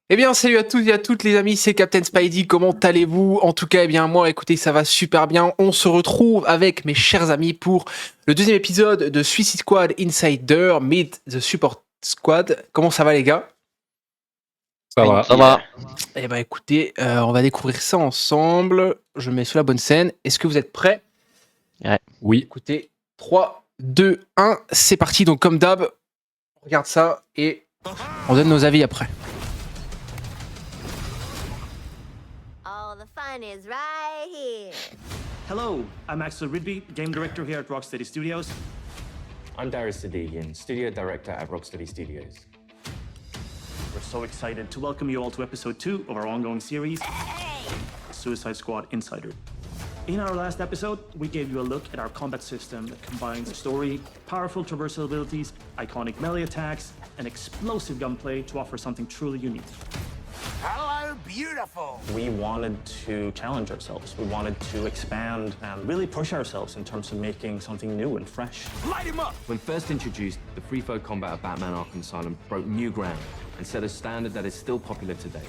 Eh bien, salut à tous et à toutes les amis, c'est Captain Spidey, comment allez-vous? En tout cas, eh bien, moi, écoutez, ça va super bien. On se retrouve avec mes chers amis pour le deuxième épisode de Suicide Squad Insider, Meet the Support Squad. Comment ça va, les gars? Ça va. Ça va. Eh ben, écoutez, on va découvrir ça ensemble. Je mets sur la bonne scène. Est-ce que vous êtes prêts? Ouais. Oui. Écoutez, 3, 2, 1, c'est parti. Donc, comme d'hab, on regarde ça et on donne nos avis après. All the fun is right here. Hello, I'm Axel Ridby, game director here at Rocksteady Studios. I'm Darius Sadigian, studio director at Rocksteady Studios. We're so excited to welcome you all to episode 2 of our ongoing series, Suicide Squad Insider. In our last episode, we gave you a look at our combat system that combines story, powerful traversal abilities, iconic melee attacks, and explosive gunplay to offer something truly unique. Hello, beautiful! We wanted to challenge ourselves. We wanted to expand and really push ourselves in terms of making something new and fresh. Light him up! When first introduced, the free-flow combat of Batman Arkham Asylum broke new ground and set a standard that is still popular today.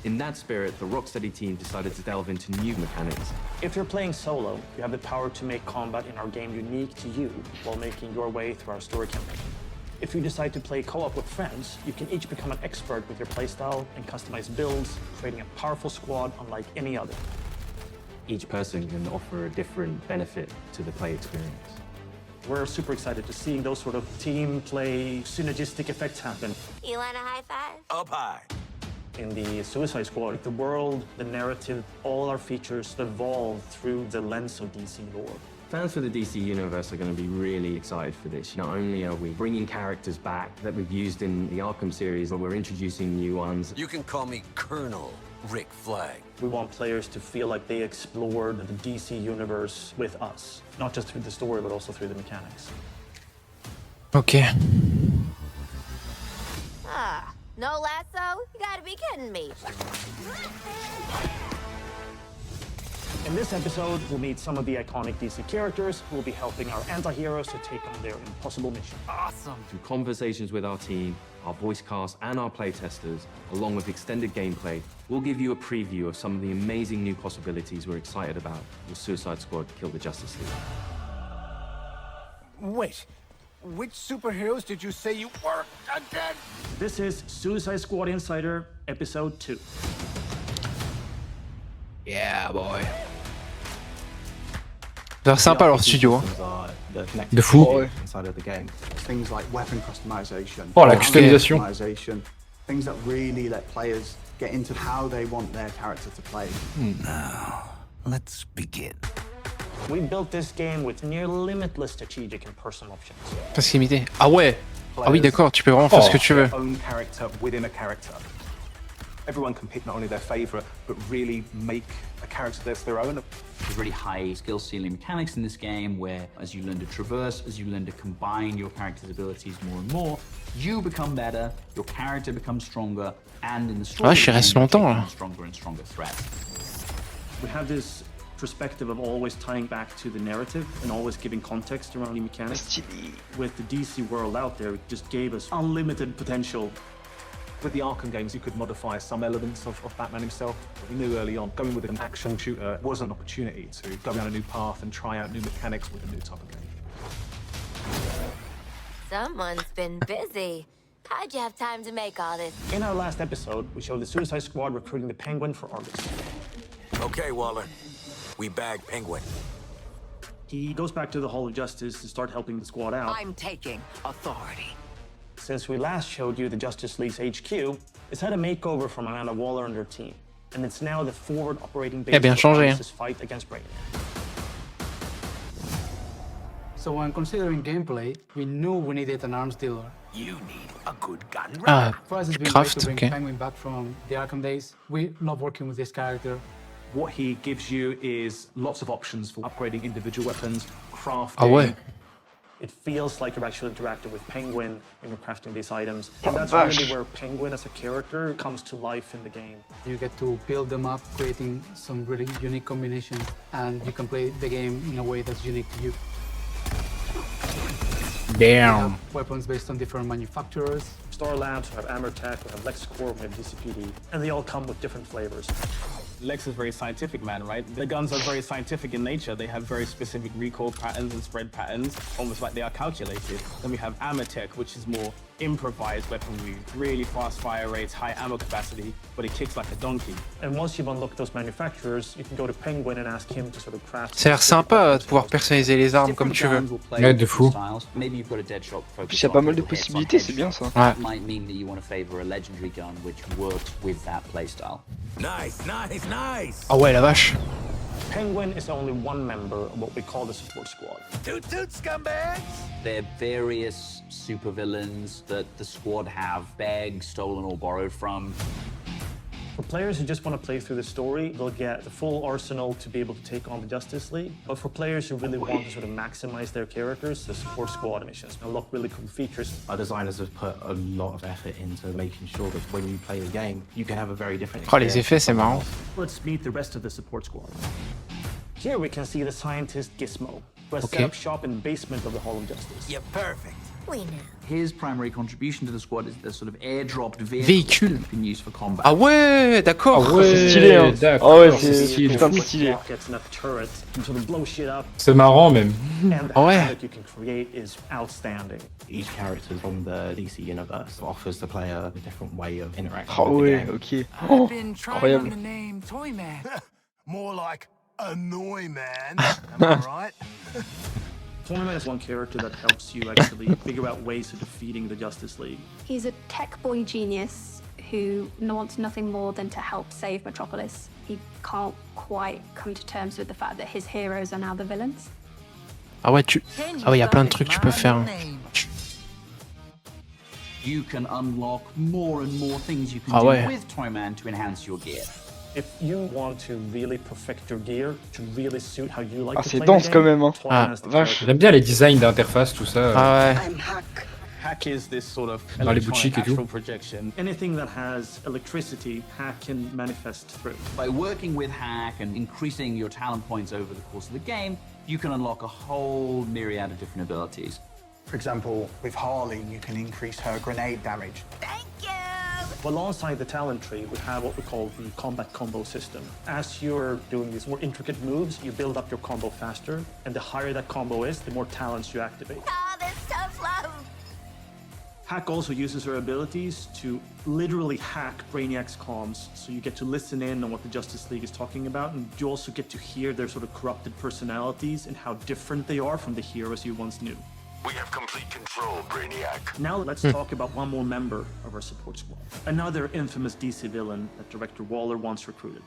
In that spirit, the Rocksteady team decided to delve into new mechanics. If you're playing solo, you have the power to make combat in our game unique to you while making your way through our story campaign. If you decide to play co-op with friends, you can each become an expert with your playstyle and customize builds, creating a powerful squad unlike any other. Each person can offer a different benefit to the play experience. We're super excited to see those sort of team play synergistic effects happen. You want a high five? Up high. In the Suicide Squad, the world, the narrative, all our features evolve through the lens of DC lore. Fans for the DC Universe are going to be really excited for this. Not only are we bringing characters back that we've used in the Arkham series, but we're introducing new ones. You can call me Colonel Rick Flag. We want players to feel like they explored the DC Universe with us, not just through the story, but also through the mechanics. Ok. Ah, no lasso? You gotta be kidding me. In this episode, we'll meet some of the iconic DC characters who will be helping our anti-heroes to take on their impossible mission. Awesome. Through conversations with our team, our voice cast, and our playtesters, along with extended gameplay, we'll give you a preview of some of the amazing new possibilities we're excited about with Suicide Squad Kill the Justice League. Wait, which superheroes did you say you were again? This is Suicide Squad Insider, Episode 2. Yeah, boy. Ça a l'air sympa leur studio. Hein. De fou. Things like weapon customization. Oh, la customisation. Things that really let players get into how they want their character to play. Now, let's begin. We built this game with near limitless strategic and personal options. Parce limité. Ah ouais. Ah oui, d'accord, tu peux vraiment faire ce que tu veux. Own character within a character. Everyone can pick not only their favorite, but really make a character that's their own. There's really high skill ceiling mechanics in this game where as you learn to traverse, as you learn to combine your character's abilities more and more, you become better, your character becomes stronger, and in the story, Ah, j'y reste longtemps là. stronger and stronger threats. We have this perspective of always tying back to the narrative and always giving context around the mechanics. With the DC world out there, it just gave us unlimited potential. With the Arkham games, you could modify some elements of Batman himself. We knew early on, going with an action shooter was an opportunity to go down a new path and try out new mechanics with a new type of game. Someone's been busy. How'd you have time to make all this? In our last episode, we showed the Suicide Squad recruiting the Penguin for Argus. Okay, Waller. We bagged Penguin. He goes back to the Hall of Justice to start helping the squad out. I'm taking authority. Since we last showed you the Justice League's HQ, it's had a makeover from Amanda Waller and her team. And it's now the forward operating base bien for changé, Argus' fight against Brainiac. So when considering gameplay, we knew we needed an arms dealer. You need a good gun Ah, runner. For us, it's been great Kraft, to bring ok. Penguin back from the Arkham days. We love working with this character. What he gives you is lots of options for upgrading individual weapons, crafting. Ah ouais. It feels like you're actually interacting with Penguin when you're crafting these items. And that's really where Penguin as a character comes to life in the game. You get to build them up, creating some really unique combinations, and you can play the game in a way that's unique to you. Damn. Weapons based on different manufacturers. Star Labs, we have Amertech, we have LexCorp, we have DCPD, and they all come with different flavors. Lex is very scientific, man, right? The guns are very scientific in nature. They have very specific recoil patterns and spread patterns, almost like they are calculated. Then we have Amertech, which is more improvised weaponry, really fast fire rates, high ammo capacity, but it kicks like a donkey. And once you've unlocked those manufacturers, you can go to Penguin and ask him to sort of craft. Ça a l'air sympa de pouvoir personnaliser les armes comme tu veux. Ouais, de fou. Maybe you've got a dead shot Il y a pas mal de possibilités, c'est bien ça. Ouais. might mean that you want to favor a legendary gun which works with that playstyle. Nice, nice, nice. Ah ouais, la vache. Penguin is only one member of what we call the support squad. Toot toot, scumbags. There are various supervillains that the squad have begged, stolen, or borrowed from. For players who just want to play through the story, they'll get the full arsenal to be able to take on the Justice League. But for players who really want to sort of maximize their characters, the support squad missions unlock really cool features. Our designers have put a lot of effort into making sure that when you play the game, you can have a very different Oh, les experience. effets, c'est marrant. Let's meet the rest of the support squad. Here we can see the scientist Gizmo, who has Okay. set up shop in the basement of the Hall of Justice. You're perfect. We know. His primary contribution to the squad is the sort of airdropped Véhicule. vehicle that you can use for combat. Ah ouais, d'accord. Ah ouais, C'est stylé, hein. d'accord, Ah ouais, c'est c'est stylé. putain de stylé. Rockets and a turret and sort of blow shit up, C'est marrant même. and the Ouais. havoc you can create is outstanding. Each character from the DC universe offers the player a different way of interacting Ah with the ouais, game. ok. I've Oh, been trying incroyable. on the name Toyman. More like Annoy Man. Am I right? Toyman is one character that helps you actually figure out ways of defeating the Justice League. He's a tech boy genius who wants nothing more than to help save Metropolis. He can't quite come to terms with the fact that his heroes are now the villains. Ah ouais, ah ouais, il y a plein de trucs que tu peux faire. You can unlock more and more things you can Ah do ouais. with Toyman to enhance your gear. If you want to really perfect your gear to really suit how you like Ah, to c'est play dense the quand game, même, hein. Toyman Ah, is the vache. character. J'aime bien les designs d'interface, tout ça. Ah ouais. Hack is this sort of Dans les electronic boutiques et tout. astral projection. Anything that has electricity, hack can manifest through. By working with Hack and increasing your talent points over the course of the game, you can unlock a whole myriad of different abilities. For example, with Harley, you can increase her grenade damage. Thank you. Alongside the talent tree, we have what we call the combat combo system. As you're doing these more intricate moves, you build up your combo faster, and the higher that combo is, the more talents you activate. Oh, this tough love. Hack also uses her abilities to literally hack Brainiac's comms, so you get to listen in on what the Justice League is talking about, and you also get to hear their sort of corrupted personalities and how different they are from the heroes you once knew. We have complete control, Brainiac. Now let's talk about one more member of our support squad. Another infamous DC villain that Director Waller once recruited.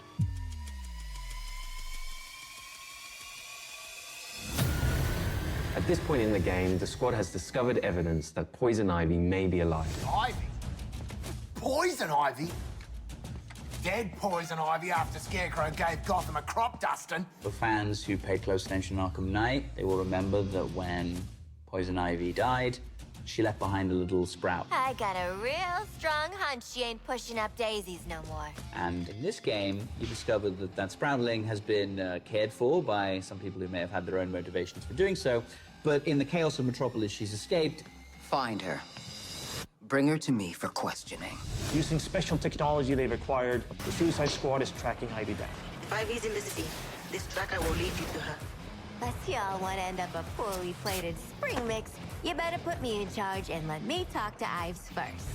At this point in the game, the squad has discovered evidence that Poison Ivy may be alive. Ivy? Poison Ivy? Dead Poison Ivy after Scarecrow gave Gotham a crop dusting. For fans who pay close attention to Arkham Knight, they will remember that when Poison Ivy died, she left behind a little sprout. I got a real strong hunch she ain't pushing up daisies no more. And in this game, you discover that that sproutling has been cared for by some people who may have had their own motivations for doing so. But in the chaos of Metropolis, she's escaped. Find her. Bring her to me for questioning. Using special technology they've acquired, the Suicide Squad is tracking Ivy down. Ivy's in the city. This tracker will lead you to her. Unless y'all want to end up a poorly plated spring mix, you better put me in charge and let me talk to Ives first.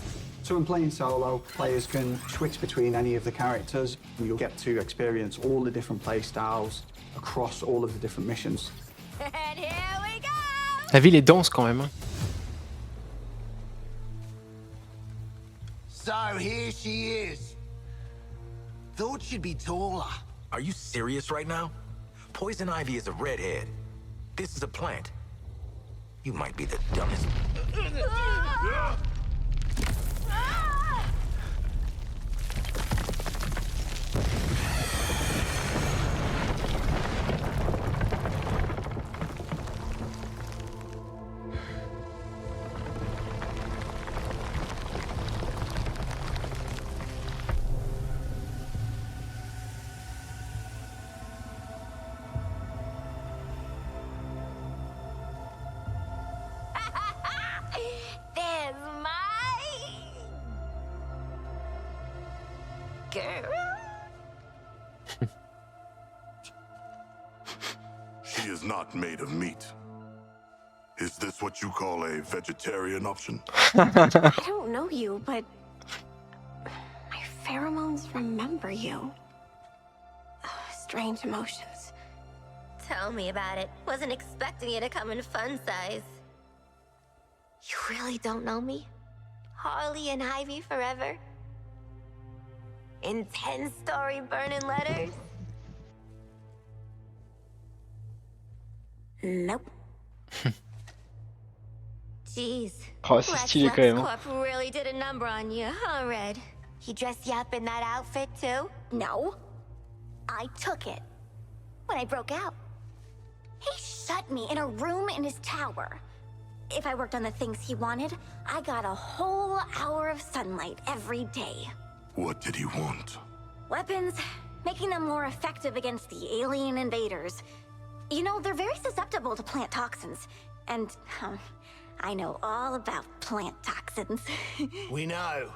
So in playing solo, players can switch between any of the characters. You'll get to experience all the different play styles across all of the different missions. And here we go! La ville est dense quand même. So here she is. Thought she'd be taller. Are you serious right now? Poison Ivy is a redhead. This is a plant. You might be the dumbest. girl. She is not made of meat. Is this what you call a vegetarian option? I don't know you, but my pheromones remember you. Strange emotions. Tell me about it. Wasn't expecting you to come in fun size. You really don't know me? Harley and Ivy forever? In 10-story burning letters? Nope. Jeez. Oh, c'est stylé quand même. Corp really did a number on you, huh, Red? He dressed you up in that outfit too? No. I took it. When I broke out. He shut me in a room in his tower. If I worked on the things he wanted, I got a whole hour of sunlight every day. What did he want? Weapons, making them more effective against the alien invaders. You know, they're very susceptible to plant toxins. And, I know all about plant toxins. We know.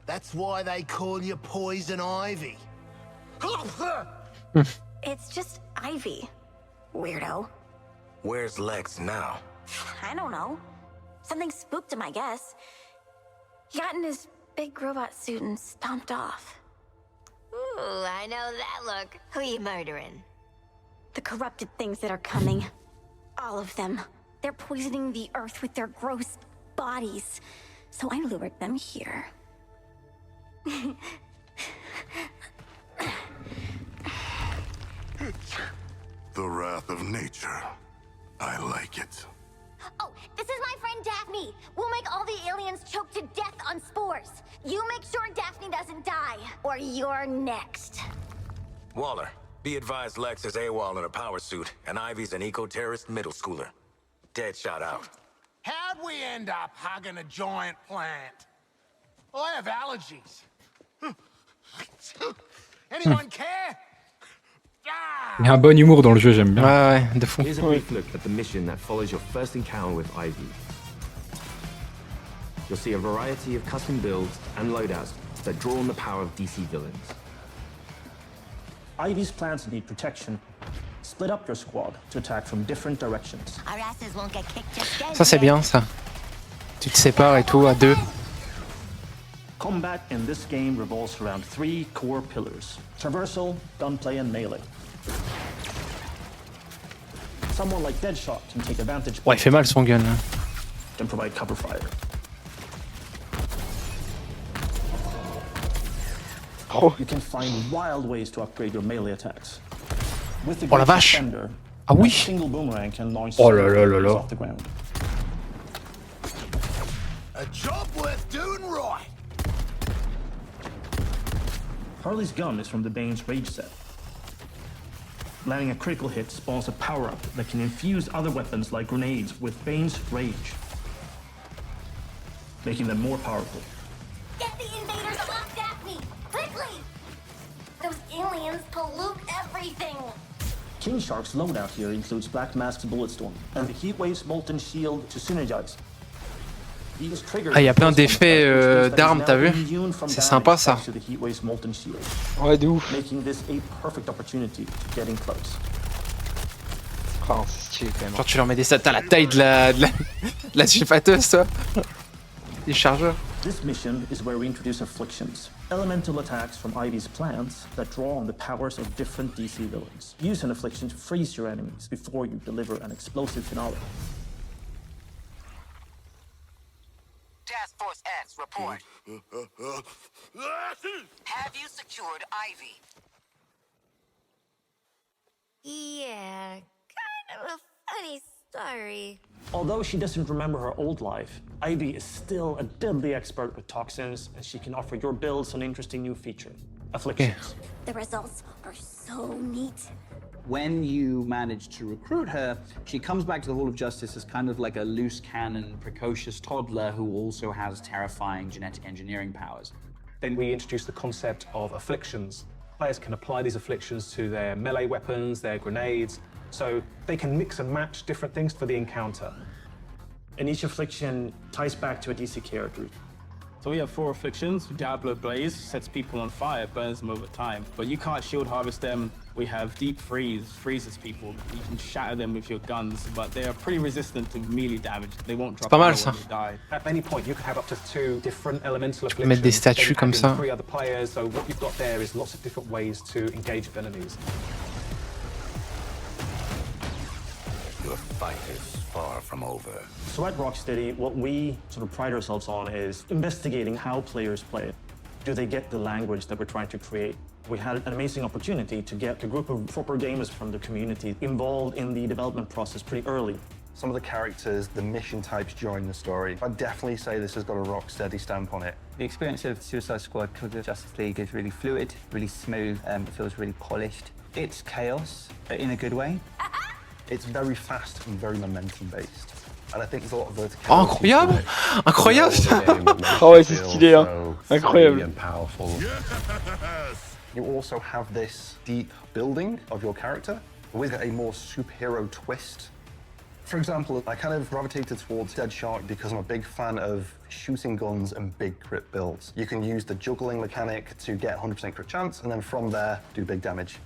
That's why they call you Poison Ivy. It's just Ivy. Weirdo. Where's Lex now? I don't know. Something spooked him, I guess. He got in his big robot suit and stomped off. Ooh, I know that look. Who you murdering? The corrupted things that are coming. All of them. They're poisoning the earth with their gross bodies. So I lured them here. The wrath of nature. I like it. Oh, this is my friend Daphne. We'll make all the aliens choke to death on spores. You make sure Daphne doesn't die, or you're next. Waller, be advised Lex is AWOL in a power suit, and Ivy's an eco-terrorist middle schooler. Dead shot out. How'd we end up hugging a giant plant? I have allergies. Anyone care? Il y a un bon humour dans le jeu, j'aime bien. Ouais, de fou. Here's a brief look at the mission that follows your first encounter with Ivy. You'll see a variety of custom builds and loadouts that draw on the power of DC villains. Ivy's plans need protection. Split up your squad to attack from different directions. Our asses won't get kicked just dead. Ça c'est bien ça. Tu te sépares et tout à deux. Combat in this game revolves around 3 core pillars: traversal, gunplay, and melee. Someone like Deadshot can take advantage. Ouais, il fait mal son gun. Can provide cover fire. You can find wild ways to upgrade your melee attacks. With the Oh la vache. Defender, Ah oui. a single boomerang can launch Oh là là là là. off the ground. A job worth doing right. Harley's gun is from the Bane's Rage set. Landing a critical hit spawns a power-up that can infuse other weapons like grenades with Bane's Rage, making them more powerful. Get the invaders off Daphne! Quickly! Those aliens pollute everything! King Shark's loadout here includes Black Mask's Bulletstorm and the Heatwave's Molten Shield to synergize. These triggers Ah, il y a plein d'effets d'armes, t'as vu? C'est sympa ça. to the Heatwave's Molten Shield, Ouais, de ouf. making this a perfect opportunity to get in close. Oh, c'est stylé quand même. Genre tu leur mets des stats à la taille de la chifateuse, toi. Les chargeurs. This mission is where we introduce afflictions, elemental attacks from Ivy's plants that draw on the powers of different DC villains. Use an affliction to freeze your enemies before you deliver an explosive finale. Task Force X, report. Have you secured Ivy? Yeah, kind of a funny story. Although she doesn't remember her old life, Ivy is still a deadly expert with toxins, and she can offer your builds an interesting new feature: afflictions. The results are so neat. When you manage to recruit her, she comes back to the Hall of Justice as kind of like a loose cannon, precocious toddler who also has terrifying genetic engineering powers. Then we introduce the concept of afflictions. Players can apply these afflictions to their melee weapons, their grenades, so they can mix and match different things for the encounter. And each affliction ties back to a DC character. So we have 4 afflictions. Diablo Blaze sets people on fire, burns them over time. But you can't shield harvest them. We have Deep Freeze, freezes people. You can shatter them with your guns, but they are pretty resistant to melee damage. They won't drop pas mal, armor ça. when they die. At any point, you can have up to 2 different elemental peux mettre des afflictions. statues Then comme add in ça. 3 other players, so what you've got there is lots of different ways to engage with enemies. Your fight is far from over. So at Rocksteady, what we sort of pride ourselves on is investigating how players play. Do they get the language that we're trying to create? We had an amazing opportunity to get a group of proper gamers from the community involved in the development process pretty early. Some of the characters, the mission types during the story, I'd definitely say this has got a Rocksteady stamp on it. The experience of Suicide Squad Kill the Justice League is really fluid, really smooth, it feels really polished. It's chaos, but in a good way. It's very fast and very momentum based. And I think there's a lot of verticality. Oh, incroyable! Incroyable ça! Oh ouais, c'est stylé, hein. Incroyable. You also have this deep building of your character with a more superhero twist. For example, I kind of gravitated towards Dead Shark because I'm a big fan of shooting guns and big crit builds. You can use the juggling mechanic to get 100% crit chance, and then from there, do big damage.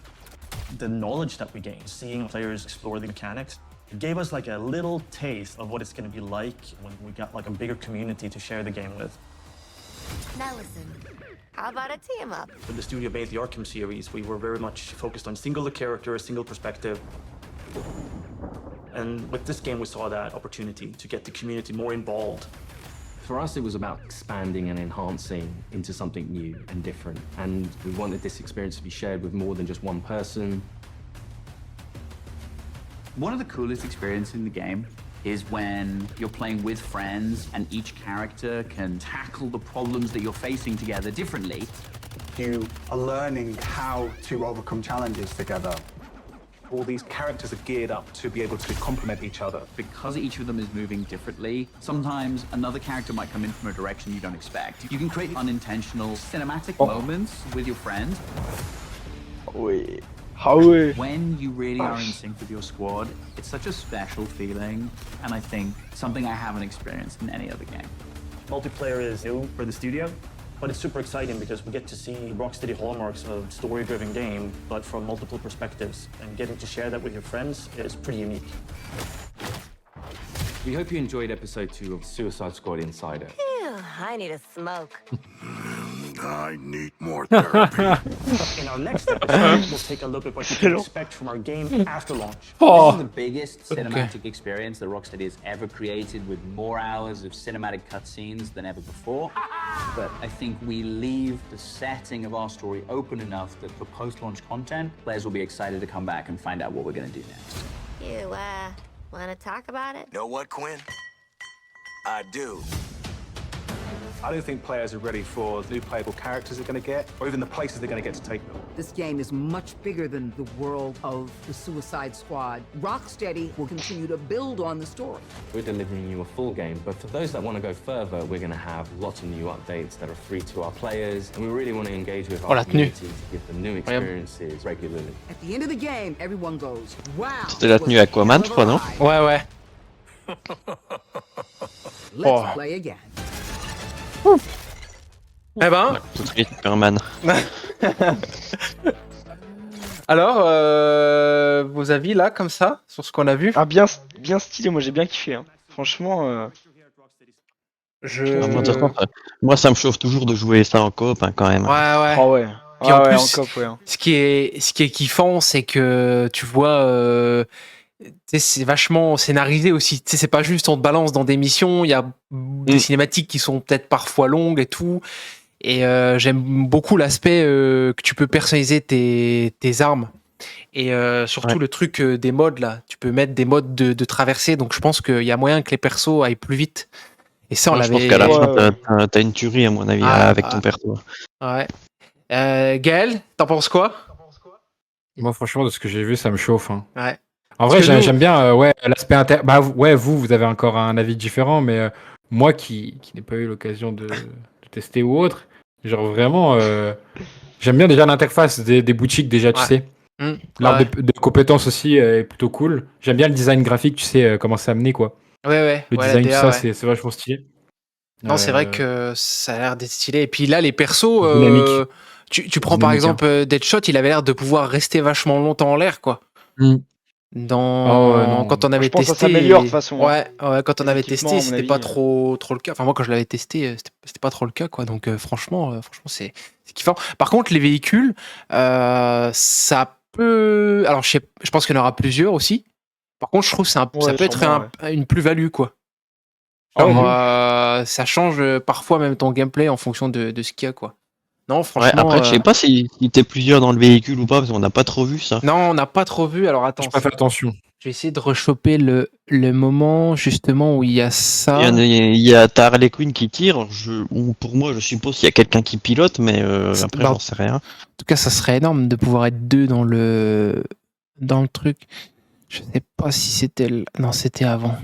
The knowledge that we gained, seeing players explore the mechanics, it gave us like a little taste of what it's going to be like when we got like a bigger community to share the game with. Now listen, how about a team up? When the studio made the Arkham series, we were very much focused on single character, single perspective. And with this game, we saw that opportunity to get the community more involved. For us, it was about expanding and enhancing into something new and different. And we wanted this experience to be shared with more than just one person. One of the coolest experiences in the game is when you're playing with friends and each character can tackle the problems that you're facing together differently. You are learning how to overcome challenges together. All these characters are geared up to be able to complement each other. Because each of them is moving differently, sometimes another character might come in from a direction you don't expect. You can create unintentional cinematic moments with your friends. Oui. Ah ouais. When you really are in sync with your squad, it's such a special feeling, and I think something I haven't experienced in any other game. Multiplayer is new for the studio, but it's super exciting because we get to see Rocksteady hallmarks of story-driven game, but from multiple perspectives, and getting to share that with your friends is pretty unique. We hope you enjoyed episode 2 of Suicide Squad Insider. Phew, I need a smoke. I need more therapy. In our next episode, we'll take a look at what you can expect from our game after launch. This is the biggest cinematic experience that Rocksteady has ever created, with more hours of cinematic cutscenes than ever before. But I think we leave the setting of our story open enough that for post-launch content, players will be excited to come back and find out what we're going to do next. You, wanna talk about it? Know what, Quinn? I do. I don't think players are ready for the new playable characters they're going to get, or even the places they're going to get to take them. This game is much bigger than the world of the Suicide Squad. Rocksteady will continue to build on the story. We're delivering you a full game, but for those that want to go further, we're going to have lots of new updates that are free to our players, and we really want to engage with our community to give them new experiences regularly. At the end of the game, everyone goes, wow. C'était la tenue Aquaman, je crois, non? Ouais, ouais. Let's play again. Eh ben. Tout de suite, Superman. Alors, vos avis là, comme ça, sur ce qu'on a vu? Ah, bien stylé, moi j'ai bien kiffé. Hein. Franchement. Moi, ça me chauffe toujours de jouer ça en coop, hein, quand même. Ouais, ouais. Oh ouais. Puis en plus, en coop, ouais. ce qui est kiffant, c'est que tu vois, c'est vachement scénarisé aussi. C'est pas juste on te balance dans des missions, il y a des cinématiques qui sont peut-être parfois longues et tout. Et j'aime beaucoup l'aspect que tu peux personnaliser tes armes. Et surtout le truc des modes là. Tu peux mettre des modes de traversée, donc je pense qu'il y a moyen que les persos aillent plus vite. Et ça, on l'avait. Je pense qu'à la fin, t'as une tuerie, à mon avis, avec ton perso. Ouais. Gaël, t'en penses quoi? Moi, franchement, de ce que j'ai vu, ça me chauffe. Hein. Ouais. En vrai, j'aime bien l'aspect Bah, ouais, vous avez encore un avis différent, mais moi qui n'ai pas eu l'occasion de tester ou autre, genre vraiment, j'aime bien déjà l'interface des boutiques, déjà, tu sais. L'arbre de compétences aussi est plutôt cool. J'aime bien le design graphique, tu sais, comment c'est amené, quoi. Ouais. Le design, tout ça, c'est vachement stylé. Non, c'est vrai que ça a l'air d'être stylé. Et puis là, les persos, Dynamique. tu prends par Dynamique, exemple Deadshot, il avait l'air de pouvoir rester vachement longtemps en l'air, quoi. Mm. Oh, Dans... non. Quand on Je avait pense que ça testé. s'améliore de toute façon. Ouais, quand on Les avait équipements, testé, à mon c'était avis, pas trop le cas. Enfin, moi, quand je l'avais testé, c'était pas trop le cas, quoi. Donc, franchement, c'est kiffant. Par contre, les véhicules, ça peut. Alors, je pense qu'il y en aura plusieurs aussi. Par contre, je trouve que ça Ouais, peut être sûrement, une plus-value, quoi. Ah ouais, Genre, de ouf. ça change parfois même ton gameplay en fonction de ce qu'il y a, quoi. Non, Ouais, franchement. après, je sais pas si t'es plusieurs dans le véhicule ou pas, parce qu'on n'a pas trop vu ça. Non, on n'a pas trop vu. Alors, J'ai attends. pas fait attention. Je vais essayer de rechoper le moment justement où il y a ça. Il y a ta Harley Quinn qui tire. Ou pour moi, je suppose qu'il y a quelqu'un qui pilote, mais après, Bah, j'en sais rien. En tout cas, ça serait énorme de pouvoir être deux dans le truc. Je sais pas si c'était non, c'était avant.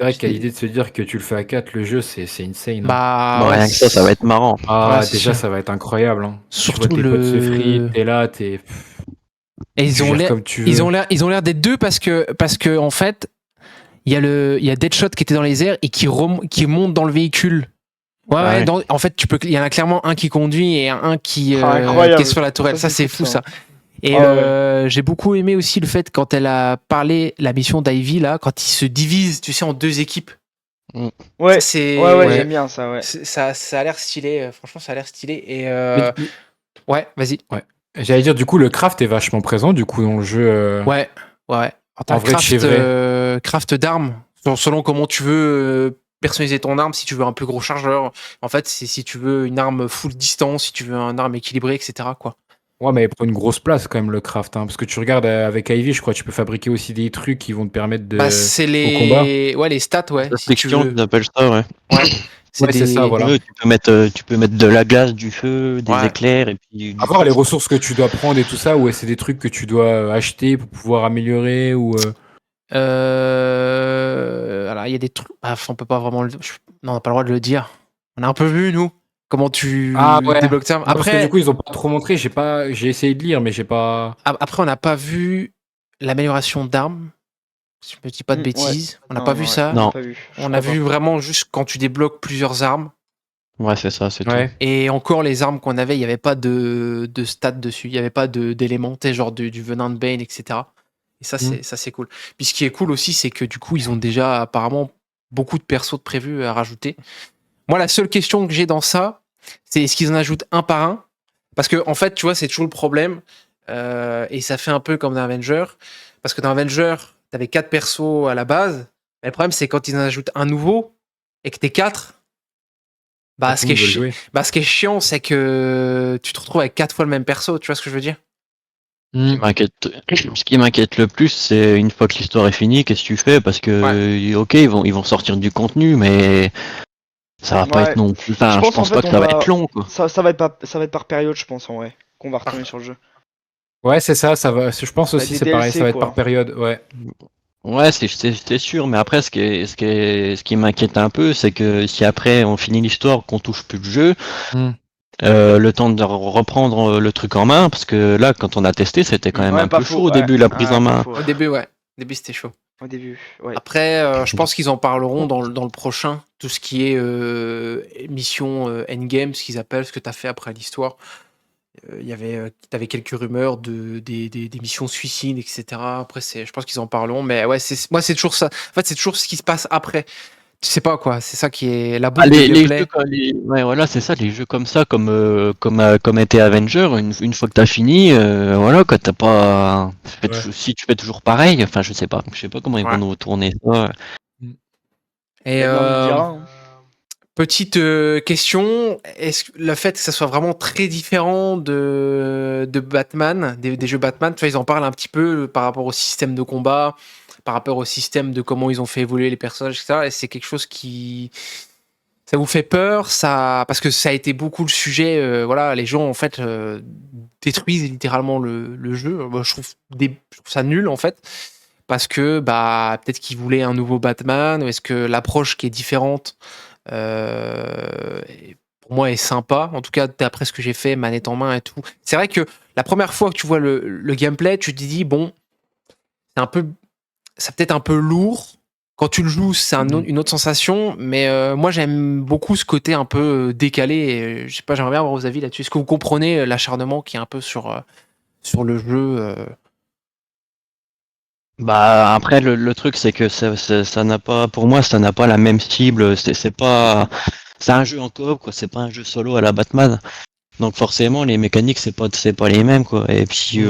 C'est vrai qu'à l'idée de se dire que tu le fais à 4, le jeu, c'est insane. Hein. Bah, Bon, rien que ça va être marrant. Ah, ouais, c'est déjà, sûr. ça va être incroyable. Hein. Surtout tu vois tes potes se fritent, t'es là, t'es. Et tu gères comme tu veux. ils ont l'air d'être deux parce que en fait, il y a Deadshot qui était dans les airs et qui monte dans le véhicule. Ouais. En fait, il y en a clairement un qui conduit et un qui est sur la tourelle. Ça, c'est fou, ça. Et j'ai beaucoup aimé aussi le fait quand elle a parlé la mission d'Ivy là, quand ils se divisent, tu sais, en deux équipes. Ouais, Ça, ouais, j'aime bien ça, ouais. Ça a l'air stylé. Franchement, ça a l'air stylé. Et ouais, vas-y. Ouais. J'allais dire, du coup, le craft est vachement présent, du coup, dans le jeu. Ouais. En vrai, chez vrai. Craft d'armes, selon comment tu veux personnaliser ton arme, si tu veux un plus gros chargeur. En fait, c'est si tu veux une arme full distance, si tu veux une arme équilibrée, etc. quoi. Ouais, mais il prend une grosse place quand même, le craft. Hein, parce que tu regardes avec Ivy, je crois que tu peux fabriquer aussi des trucs qui vont te permettre de. Bah, c'est au combat. les stats, ouais. Si tu appelles ça, ouais. C'est ça, voilà. Ouais, tu peux mettre de la glace, du feu, des éclairs, et puis. À voir les ressources que tu dois prendre et tout ça, ou c'est des trucs que tu dois acheter pour pouvoir améliorer, ou. Alors, il y a des trucs. On peut pas vraiment. Non, on n'a pas le droit de le dire. On a un peu vu, nous. Comment tu débloques ça. Après, parce que du coup, ils ont pas trop montré. J'ai essayé de lire, mais j'ai pas. Après, on n'a pas vu l'amélioration d'armes. Si je me dis pas de bêtises. On n'a pas vu ça. Non. On a vu vraiment juste quand tu débloques plusieurs armes. Ouais, c'est ça, c'est tout. Et encore, les armes qu'on avait, il n'y avait pas de stats dessus. Il n'y avait pas d'éléments, genre du venin de Bane, etc. Et ça, c'est cool. Puis ce qui est cool aussi, c'est que du coup, ils ont déjà apparemment beaucoup de persos de prévus à rajouter. Moi, la seule question que j'ai dans ça, c'est est-ce qu'ils en ajoutent un par un? Parce que, en fait, tu vois, c'est toujours le problème. Et ça fait un peu comme dans Avenger. Parce que dans Avenger, t'avais 4 persos à la base. Mais le problème, c'est quand ils en ajoutent un nouveau et que t'es 4. Bah, ce qui est chiant, c'est que tu te retrouves avec 4 fois le même perso. Tu vois ce que je veux dire? Ce qui m'inquiète le plus, c'est une fois que l'histoire est finie, qu'est-ce que tu fais? Parce que, ok, ils vont sortir du contenu, mais ça va pas être non plus. Enfin, je pense pas que ça va être long, quoi. Ça va être par période, je pense, en vrai, qu'on va retourner sur le jeu. Ouais, c'est ça, ça va. Je pense aussi, c'est pareil, ça va être par période, ouais. Ouais, c'est sûr, mais après, ce qui m'inquiète un peu, c'est que si après on finit l'histoire, qu'on touche plus le jeu, le temps de reprendre le truc en main, parce que là, quand on a testé, c'était quand même un peu chaud au début, la prise en main. Au début, ouais. Au début, c'était chaud. Au début, ouais. Après, je pense qu'ils en parleront dans le prochain, tout ce qui est mission endgame, ce qu'ils appellent, ce que tu as fait après l'histoire. T'avais quelques rumeurs des missions suicides, etc. Après, je pense qu'ils en parleront, mais ouais, moi, c'est toujours ça. En fait, c'est toujours ce qui se passe après. Tu sais pas quoi, c'est ça qui est la beauté du gameplay. Ouais, voilà, c'est ça, les jeux comme ça, comme était Avenger, une fois que t'as fini, voilà, quoi, t'as pas. Si tu fais toujours pareil, enfin, je sais pas comment ils vont nous tourner ça. Et petite question, est-ce que le fait que ça soit vraiment très différent de Batman, des jeux Batman, tu vois, ils en parlent un petit peu par rapport au système de combat, par rapport au système de comment ils ont fait évoluer les personnages, etc. Et c'est quelque chose qui... Ça vous fait peur, parce que ça a été beaucoup le sujet, voilà, les gens, en fait, détruisent littéralement le jeu. Moi, je trouve ça nul, en fait, parce que, peut-être qu'ils voulaient un nouveau Batman, ou est-ce que l'approche qui est différente... pour moi est sympa, en tout cas d'après ce que j'ai fait manette en main et tout. C'est vrai que la première fois que tu vois le gameplay, tu te dis bon, c'est peut-être un peu lourd, quand tu le joues, c'est une autre sensation, mais moi j'aime beaucoup ce côté un peu décalé. Et, je sais pas, j'aimerais bien avoir vos avis là-dessus. Est-ce que vous comprenez l'acharnement qui est un peu sur le jeu Bah après le truc c'est que ça n'a pas, pour moi ça n'a pas la même cible. C'est pas, c'est un jeu en coop quoi. C'est pas un jeu solo à la Batman. Donc forcément les mécaniques c'est pas les mêmes quoi. Et puis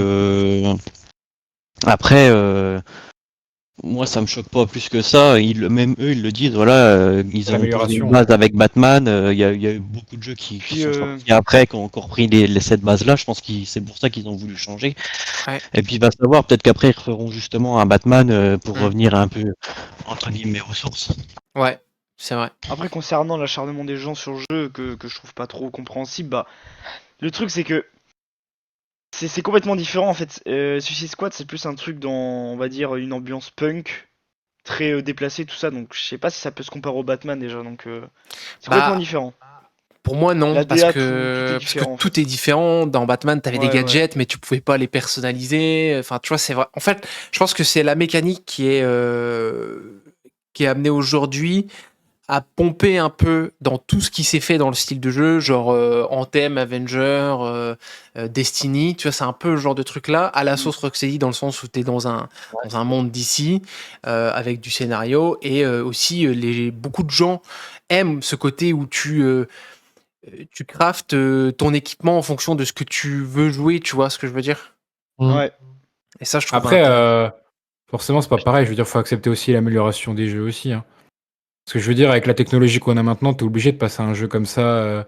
après. Moi, ça me choque pas plus que ça. Même eux, ils le disent. Voilà, ils ont posé une base avec Batman. Il y a eu beaucoup de jeux qui sont sortis après, qui ont encore pris cette base-là. Je pense que c'est pour ça qu'ils ont voulu changer. Ouais. Et puis, va savoir, peut-être qu'après, ils referont justement un Batman pour revenir un peu, entre guillemets, aux sources. Ouais, c'est vrai. Après, concernant l'acharnement des gens sur le jeu, que je trouve pas trop compréhensible, bah, le truc, c'est que c'est complètement différent en fait. Suicide Squad, c'est plus un truc dans, on va dire, une ambiance punk, très déplacée, tout ça. Donc je sais pas si ça peut se comparer au Batman déjà. Donc c'est complètement différent. Pour moi, non, La parce DA, que tout est différent, tout est différent. Dans Batman, t'avais des Ouais, gadgets, mais tu pouvais pas les personnaliser. Enfin, tu vois, c'est vrai. En fait, je pense que c'est la mécanique qui est amenée aujourd'hui à pomper un peu dans tout ce qui s'est fait dans le style de jeu, genre Anthem, Avenger, Destiny, tu vois, c'est un peu le genre de truc là, à la sauce Rocksteady, dans le sens où tu es dans un monde d'ici, avec du scénario, et aussi beaucoup de gens aiment ce côté où tu craftes ton équipement en fonction de ce que tu veux jouer, tu vois ce que je veux dire? Ouais. Et ça, je trouve Après, intéressant. forcément, c'est pas pareil. Je veux dire, faut accepter aussi l'amélioration des jeux aussi. Hein. Parce que je veux dire, avec la technologie qu'on a maintenant, t'es obligé de passer à un jeu comme ça,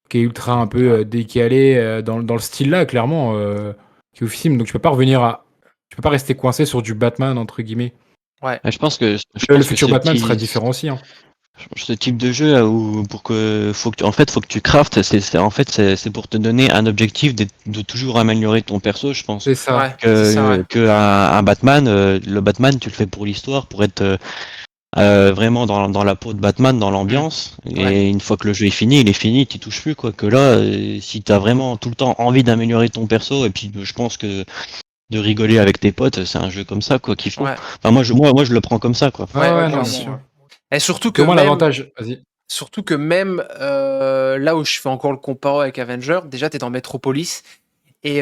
qui est ultra un peu décalé dans le style là, clairement, qui est oufissime. Donc tu peux pas tu peux pas rester coincé sur du Batman entre guillemets. Ouais. Je pense que Le futur Batman sera différent aussi. Hein. Ce type de jeu où faut que tu craftes, c'est pour te donner un objectif de toujours améliorer ton perso, je pense. C'est ça. Ouais, c'est ça, ouais. Que un Batman, le Batman, tu le fais pour l'histoire, pour être vraiment dans la peau de Batman, dans l'ambiance. Et une fois que le jeu est fini, il est fini, t'y touches plus quoi. Que là, si t'as vraiment tout le temps envie d'améliorer ton perso, et puis je pense que de rigoler avec tes potes, c'est un jeu comme ça quoi qu'il faut. Ouais. Enfin moi je le prends comme ça quoi. Ouais, non, sûr. Et surtout que moi même, l'avantage, vas-y. Surtout que même là où je fais encore le comparo avec Avenger, déjà t'es dans Metropolis et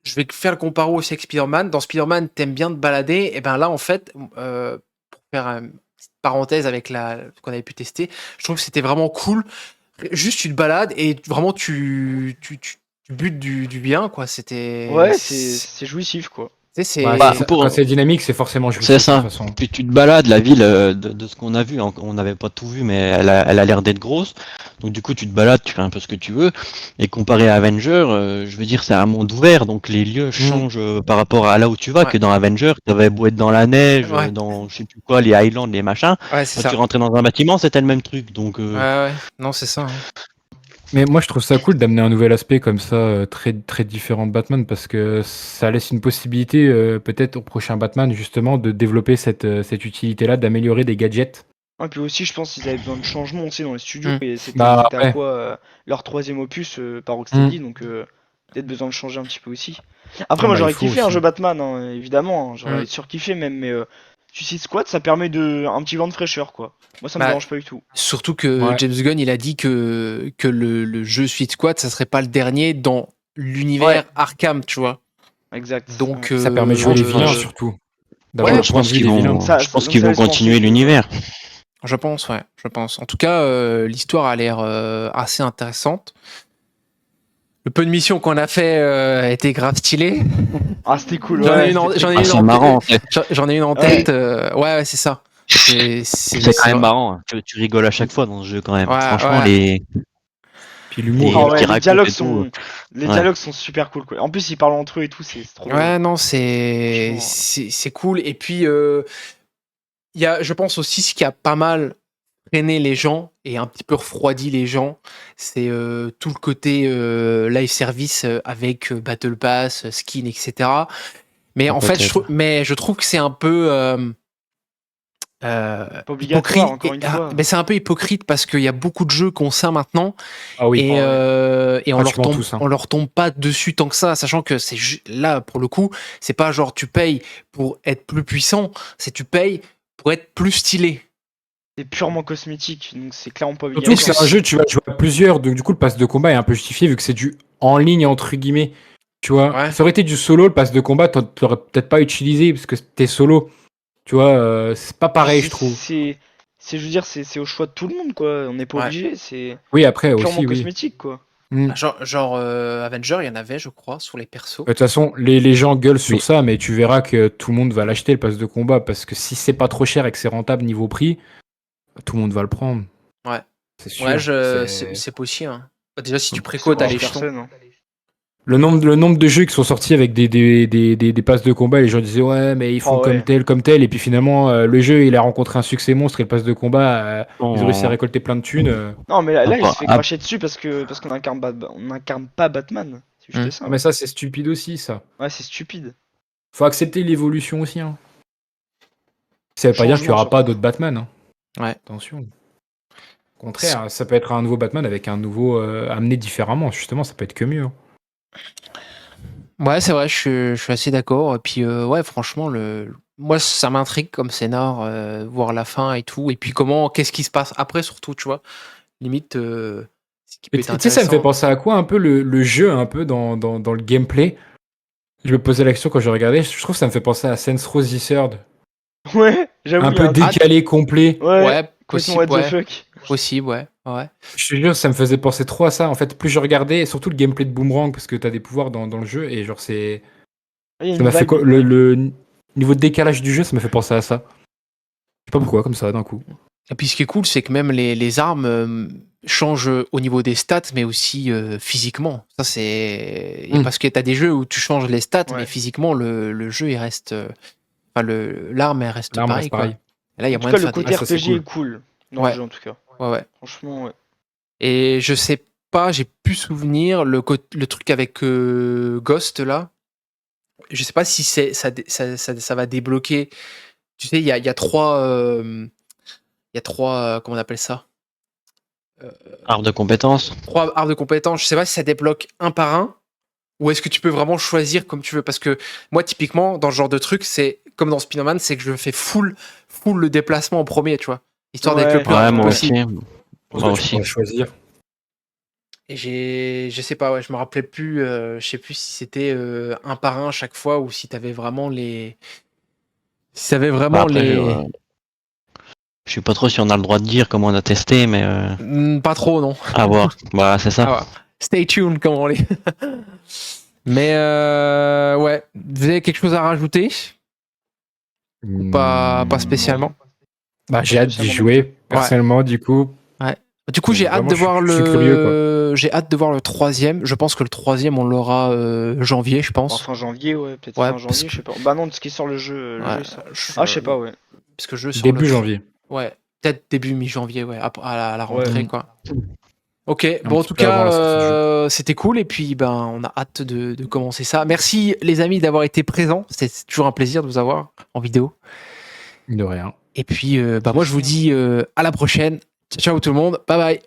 je vais faire le comparo aussi avec Spider-Man. Dans Spider-Man, t'aimes bien te balader, et ben là en fait, pour faire une petite parenthèse avec ce qu'on avait pu tester, je trouve que c'était vraiment cool. Juste tu te balades et vraiment tu butes du bien quoi. C'était Ouais, c'est jouissif quoi. Quand c'est dynamique, c'est forcément jouissif. C'est ça. De toute façon. Puis tu te balades, la ville, de ce qu'on a vu, on n'avait pas tout vu, mais elle a l'air d'être grosse. Donc du coup, tu te balades, tu fais un peu ce que tu veux. Et comparé à Avenger, je veux dire, c'est un monde ouvert, donc les lieux changent par rapport à là où tu vas. Que dans Avenger, tu avais beau être dans la neige, dans je sais plus quoi, les Highlands, les machins. Ouais, c'est Quand ça. tu rentrais dans un bâtiment, c'était le même truc. Donc ouais. Non, c'est ça. Hein. Mais moi, je trouve ça cool d'amener un nouvel aspect comme ça, très, très différent de Batman, parce que ça laisse une possibilité, peut-être au prochain Batman, justement, de développer cette utilité-là, d'améliorer des gadgets. Et puis aussi, je pense qu'ils avaient besoin de changements aussi dans les studios, et c'était ouais. à quoi leur troisième opus par Rocksteady, donc peut-être besoin de changer un petit peu aussi. Après, moi j'aurais kiffé un jeu Batman, hein, évidemment, hein, j'aurais surkiffé même, mais Suicide Squad, ça permet un petit vent de fraîcheur, quoi. Moi, ça me dérange pas du tout. Surtout que James Gunn, il a dit que le jeu Suicide Squad, ça serait pas le dernier dans l'univers Arkham, tu vois. Exact. Donc ça permet de jouer les vilains, surtout. je pense qu'ils vont continuer l'univers. Je pense. En tout cas, l'histoire a l'air assez intéressante. Le peu de missions qu'on a fait était grave stylé. Ah, c'était cool. J'en ai une en tête. Ouais, c'est ça. C'est quand même marrant. Hein. Tu rigoles à chaque fois dans ce jeu quand même. Franchement, Puis l'humour. Les dialogues sont super cool. Quoi. En plus, ils parlent entre eux et tout, c'est trop. Ouais, non, c'est cool. Et puis, il y a, je pense aussi, ce qui a pas mal freiné les gens et un petit peu refroidi les gens, c'est tout le côté live service avec Battle Pass, skin, etc. Mais en fait, je trouve que c'est un peu Pas obligatoire, encore une fois. Mais c'est un peu hypocrite parce qu'il y a beaucoup de jeux qui ont ça maintenant. Ah oui. Et on leur tombe, tous, hein. on leur tombe pas dessus tant que ça, sachant que là pour le coup, c'est pas genre tu payes pour être plus puissant, c'est tu payes pour être plus stylé. C'est purement cosmétique, donc c'est clairement pas Surtout obligatoire. que c'est un jeu, tu vas jouer à plusieurs, donc du coup le pass de combat est un peu justifié vu que c'est du en ligne entre guillemets. Tu vois, ça aurait été du solo, le pass de combat, t'aurais peut-être pas utilisé parce que t'es solo. Tu vois, c'est pas pareil, je trouve. Je veux dire, c'est au choix de tout le monde, quoi. On n'est pas obligé, c'est Oui, après purement aussi, oui. cosmétique, quoi. Genre Avenger, il y en avait, je crois, sur les persos. De toute façon, les gens gueulent sur ça, mais tu verras que tout le monde va l'acheter le pass de combat parce que si c'est pas trop cher et que c'est rentable niveau prix, tout le monde va le prendre. Ouais. C'est sûr. Ouais, c'est possible. Hein. Déjà, si tu précodes à les jetons. Le nombre de jeux qui sont sortis avec des passes de combat, les gens disaient ouais, mais ils font comme tel, et puis finalement, le jeu il a rencontré un succès monstre et le pass de combat, ils ont réussi à récolter plein de thunes. Non, mais là il se fait cracher dessus parce qu'on incarne pas Batman. C'est juste ça. Mais ça, c'est stupide aussi, ça. Ouais, c'est stupide. Faut accepter l'évolution aussi. Hein. Ça veut pas dire qu'il y aura pas d'autres Batman. Hein. Ouais. Attention. Au contraire, ça peut être un nouveau Batman avec un nouveau amené différemment. Justement, ça peut être que mieux. Hein. Ouais, c'est vrai, je suis assez d'accord. Et puis, ouais, franchement, moi, ça m'intrigue comme scénar, voir la fin et tout. Et puis, qu'est-ce qui se passe après, surtout, tu vois. Limite, ce qui peut être Tu sais, ça me fait intéressant. penser à quoi un peu le jeu, un peu dans le gameplay. Je me posais la question quand je regardais. Je trouve que ça me fait penser à Saints Row the Third. Ouais, j'avoue. Un peu décalé, complet. Ouais, possible, what the ouais. fuck. Possible, ouais. Je te jure, ça me faisait penser trop à ça. En fait, plus je regardais, et surtout le gameplay de Boomerang, parce que t'as des pouvoirs dans le jeu, et genre, c'est. Ça m'a fait le niveau de décalage du jeu, ça m'a fait penser à ça. Je sais pas pourquoi, comme ça, d'un coup. Et puis, ce qui est cool, c'est que même les armes changent au niveau des stats, mais aussi physiquement. Ça, c'est. Et parce que t'as des jeux où tu changes les stats, mais physiquement, le jeu, il reste. Enfin, l'arme, elle reste pareil, quoi. Et là, il y a moyen de faire le côté RPG est cool. Dans le jeu, en tout cas. Ouais. Franchement, ouais. Et je sais pas, j'ai plus souvenir le truc avec Ghost là. Je sais pas si ça va débloquer. Tu sais, il y a trois, comment on appelle ça, Arbre de compétences. 3 arbres de compétences. Je sais pas si ça débloque un par un ou est-ce que tu peux vraiment choisir comme tu veux. Parce que moi, typiquement, dans ce genre de truc, c'est comme dans Spider-Man, c'est que je fais full le déplacement en premier, tu vois, histoire d'être le plus rapide possible. Moi aussi. Tu peux choisir. Et je sais pas, ouais, je me rappelais plus, je sais plus si c'était un par un chaque fois ou si t'avais vraiment les. Si t'avais vraiment Après, les. Je sais pas trop si on a le droit de dire comment on a testé, mais. Pas trop, non. À voir. Bah, c'est ça. Ah ouais. Stay tuned, comme on dit. Mais ouais, vous avez quelque chose à rajouter? Ou pas spécialement. Bah, j'ai hâte d'y jouer, personnellement, du coup. Ouais. Du coup, j'ai hâte de voir j'ai hâte de voir le 3e. Je pense que le 3e, on l'aura janvier, je pense. Fin janvier, ouais, peut-être fin janvier, je sais pas. Bah non, ce qui sort le jeu. Je sais pas, ouais. Parce que je début janvier. Ouais, peut-être début mi-janvier, ouais, à la rentrée, quoi. Ok, Un bon, en petit tout peu avant la sortie du cas, c'était cool. Et puis, on a hâte de commencer ça. Merci, les amis, d'avoir été présents. C'est toujours un plaisir de vous avoir en vidéo. De rien. Et puis, moi, je vous dis à la prochaine. Ciao tout le monde. Bye bye.